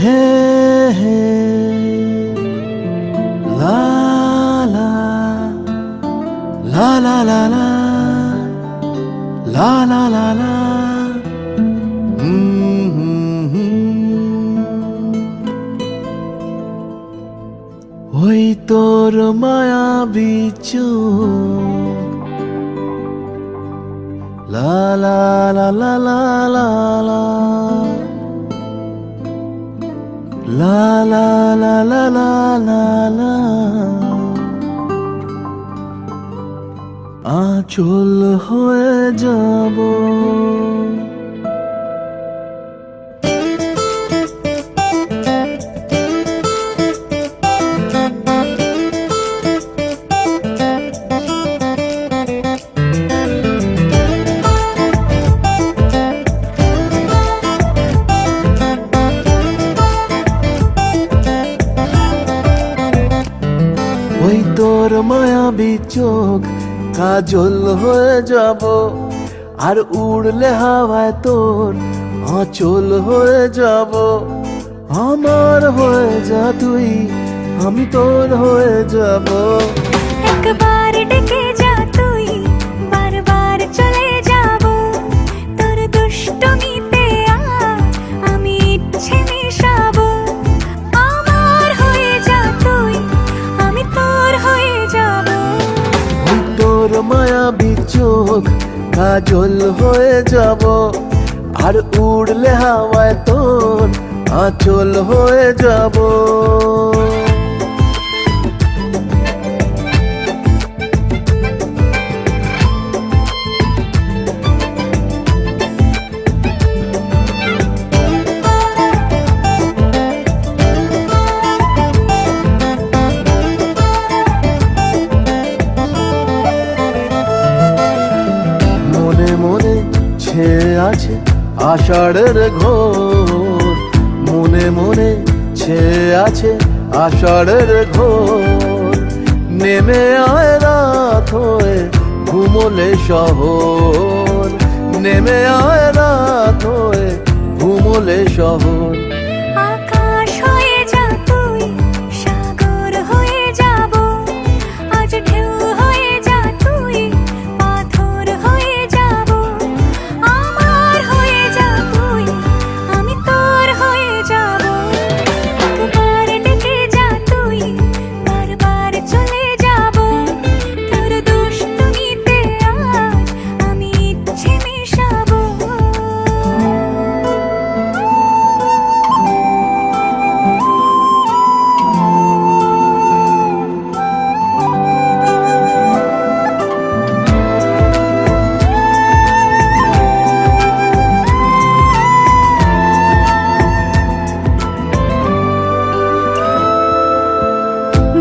হে হে লা লা লা লা লা লা লা লা লা লা ওই তোর মায়াবী চোখ লা লা লা লা লা লা লা লা লা লা লা লা লা লা আঁচল হয়ে যাব ওই তোর মায়াবী চোখ কাজল হয়ে যাব আর উড়লে হাওয়ায় তোর আঁচল হয়ে যাব আমার হয়ে যা তুই আমি তোর হয়ে যাব একবার ডেকে যা তুই বারবার চলে যাব তোর দুষ্টমিতে আমি ইচ্ছে মিশাবো আমার হয়ে যা তুই আমি তোর হয়ে যাব ওই তোর মায়াবী চোখ কাজল হয়ে যাব আর উড়লে হাওয়ায় তোর আঁচল হয়ে যাব মনে মনে ছেয়ে আছে আষাঢ়ের ঘোর মনে মনে ছেয়ে আছে আষাঢ়ের ঘোর নেমে আয় রাত হয়ে ঘুমোলে শহর নেমে আয় রাত হয়ে ঘুমোলে শহর আকাশ হয়ে যা তুই সাগর হয়ে যাব আজ ঢেউ হয়ে যা তুই পাথর হয়ে যাব আমার হয়ে যা তুই আমি তোর হয়ে যাব একবার ডেকে যা তুই বারবার চলে যাব তোর দুষ্টুমিতে আজ আমি ইচ্ছে মিশাবো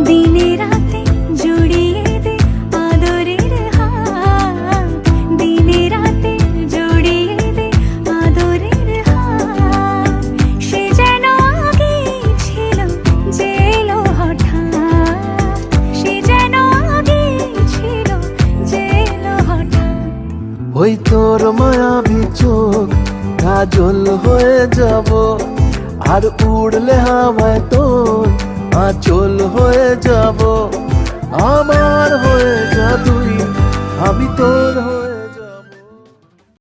দিনে রাতে জড়িয়ে দে আদরের হাত দিনে রাতে জড়িয়ে দে আদরের হাত সে যেন আগে ছিল যে এলো হঠাৎ সে যেন আগে ছিল যে এলো হঠাৎ ওই তোর মায়াবী চোখ কাজল হয়ে যাব আর উড়লে হাওয়ায় তোর আঁচল হয়ে যাব আমার হয়ে যা তুই আমি তোর হয়ে